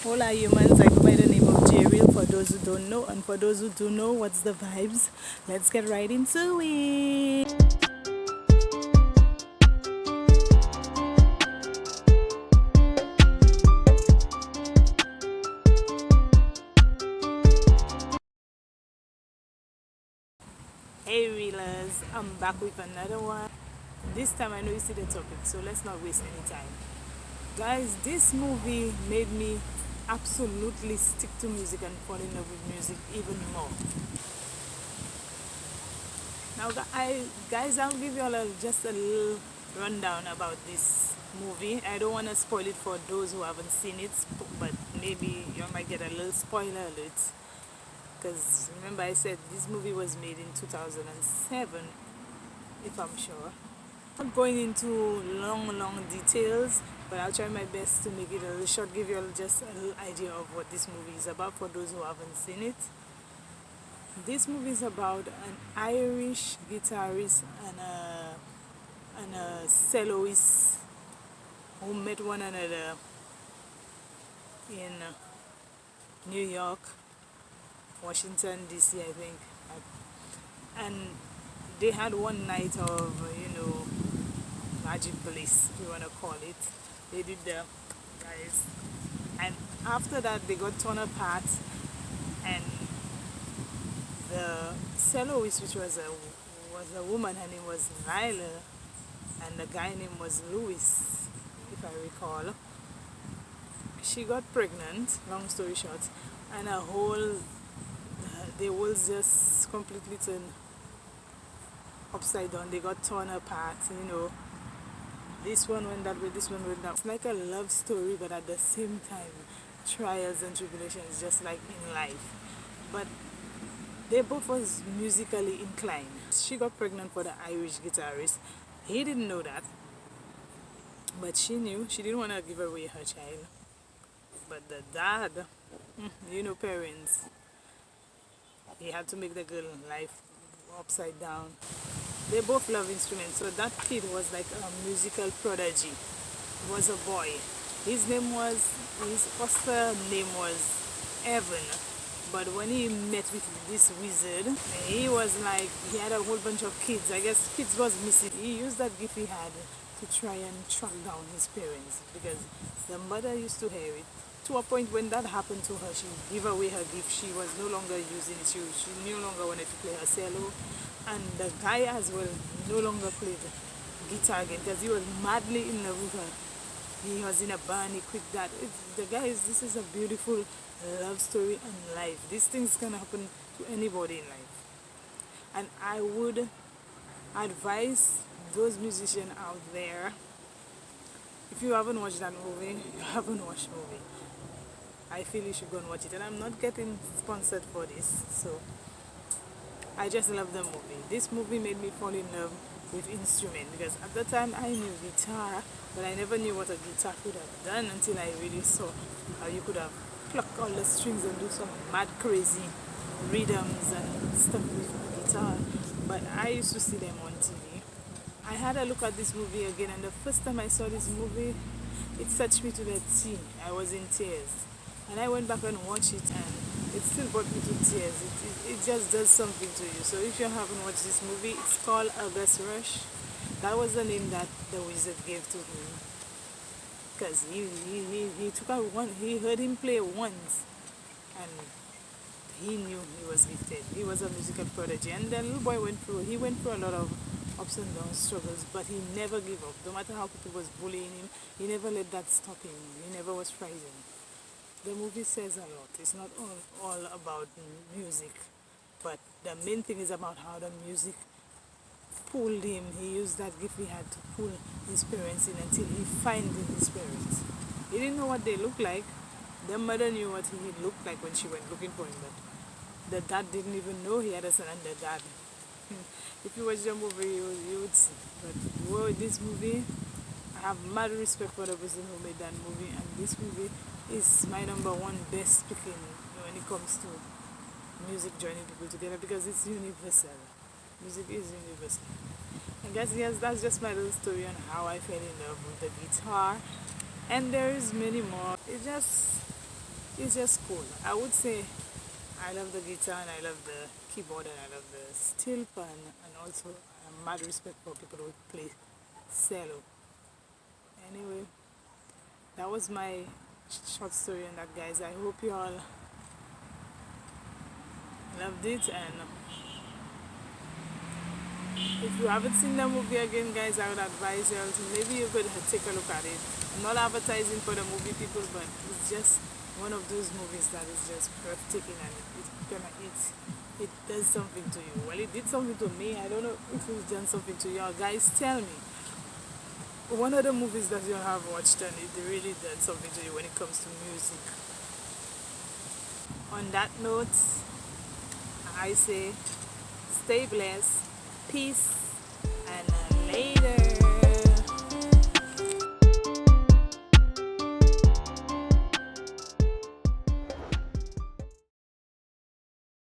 Hola Humans, I go by the name of Jerry for those who don't know, and for those who do know, what's the vibes? Let's get right into it. Hey reelers, I'm back with another one. This time I know you see the topic, so let's not waste any time. Guys, this movie made me absolutely stick to music and fall in love with music even more. Now, guys, I'll give you all just a little rundown about this movie. I don't want to spoil it for those who haven't seen it, but maybe you might get a little spoiler alert. Because remember, I said this movie was made in 2007, if I'm sure. Not going into long details, but I'll try my best to make it a little short, give you all just a little idea of what this movie is about for those who haven't seen it. This movie is about an Irish guitarist and a soloist who met one another in New York, Washington D.C. I think, and they had one night of magic bliss, if you want to call it. They did the guys, and after that they got torn apart, and the soloist, which was a woman, her name was Lula, and the guy name was Lewis, if I recall. She got pregnant, long story short, and they was just completely turned upside down. They got torn apart. This one went that way, this one went that way. It's like a love story, but at the same time, trials and tribulations, just like in life. But they both was musically inclined. She got pregnant for the Irish guitarist. He didn't know that, but she knew. She didn't want to give away her child. But the dad, parents, he had to make the girl life upside down. They both love instruments, so that kid was like a musical prodigy. He was a boy. His foster name was Evan. But when he met with this wizard, he had a whole bunch of kids. I guess kids was missing. He used that gift he had to try and track down his parents, because the mother used to hear it. To a point when that happened to her, she gave away her gift. She was no longer using it. She no longer wanted to play her cello. And the guy as well no longer played guitar again, because he was madly in love with her. He was in a band, he quit that. This is a beautiful love story and life. These things can happen to anybody in life. And I would advise those musicians out there, if you haven't watched that movie, you haven't watched the movie. I feel you should go and watch it. And I'm not getting sponsored for this, so I just love the movie. This movie made me fall in love with instrument, because at the time I knew guitar, but I never knew what a guitar could have done until I really saw how you could have plucked all the strings and do some mad crazy rhythms and stuff with a guitar. But I used to see them on TV. I had a look at this movie again, and the first time I saw this movie, it touched me to the T. I was in tears. And I went back and watched it, and it still brought me to tears. It just does something to you. So if you haven't watched this movie, it's called August Rush. That was the name that the wizard gave to him, because he took out one. He heard him play once, and he knew he was gifted. He was a musical prodigy, and the little boy went through a lot of ups and downs, struggles, but he never gave up. No matter how people was bullying him, he never let that stop him. He never was frightened. The movie says a lot. It's not all about music, but the main thing is about how the music pulled him. He used that gift he had to pull his parents in until he found his parents. He didn't know what they looked like. The mother knew what he looked like when she went looking for him, but the dad didn't even know he had a son, and the dad. If you watch the movie, you would see. But this movie, I have mad respect for the person who made that movie, and this movie is my number one best picking when it comes to music joining people together, because it's universal. Music is universal. And guys, yes, that's just my little story on how I fell in love with the guitar. And there is many more. It just It's just cool. I would say I love the guitar and I love the keyboard and I love the steel pan, and also I have mad respect for people who play cello. Anyway, that was my short story on that, guys. I hope you all loved it, and if you haven't seen the movie again, guys, I would advise you all to maybe you could take a look at it. I'm not advertising for the movie, people, but it's just one of those movies that is just breathtaking, and it does something to you. Well, it did something to me. I don't know if it's done something to y'all. Guys, tell me. One of the movies that you have watched and it really did something to you when it comes to music. On that note, I say stay blessed, peace, and later.